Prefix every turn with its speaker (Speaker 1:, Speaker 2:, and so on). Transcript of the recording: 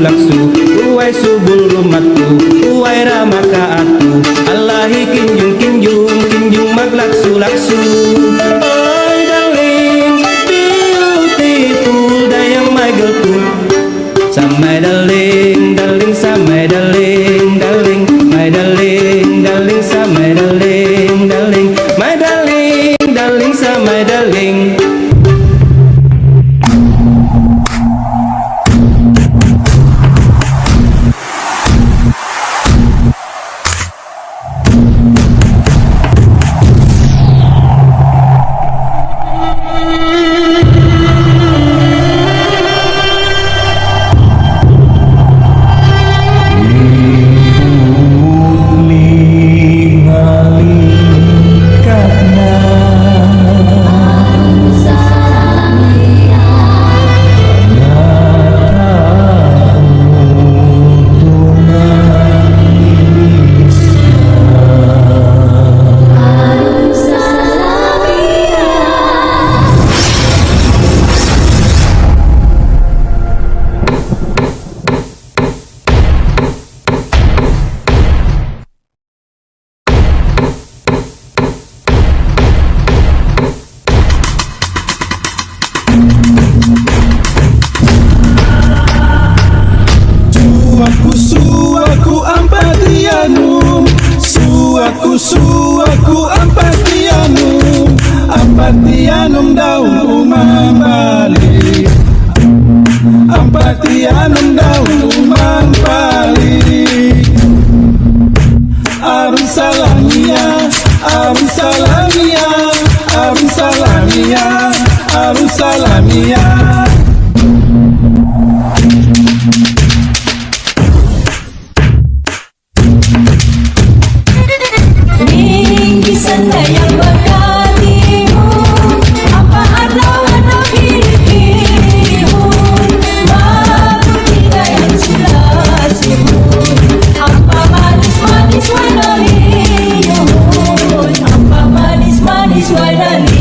Speaker 1: laksu, uwai subul rumatku, uwai ramakaatu, Allahi kinjung kinjung kinjung mag laksu laksu. Oh darling, beautiful dayang my girl, samai darling, darling samai darling, darling, my darling, darling samai darling, darling, my darling, darling samai darling.
Speaker 2: Suaku ampatianum, suaku ampatianum, ampatianum daun umam balik, ampatianum daun umam balik. Arun salamia, arun salamia, arun salamia, arun salamia.
Speaker 3: Yang berkatimu, apa adalah dirimu, baru tidak yang silasimu, apa manis-manis wadalimu, apa manis-manis wadalimu.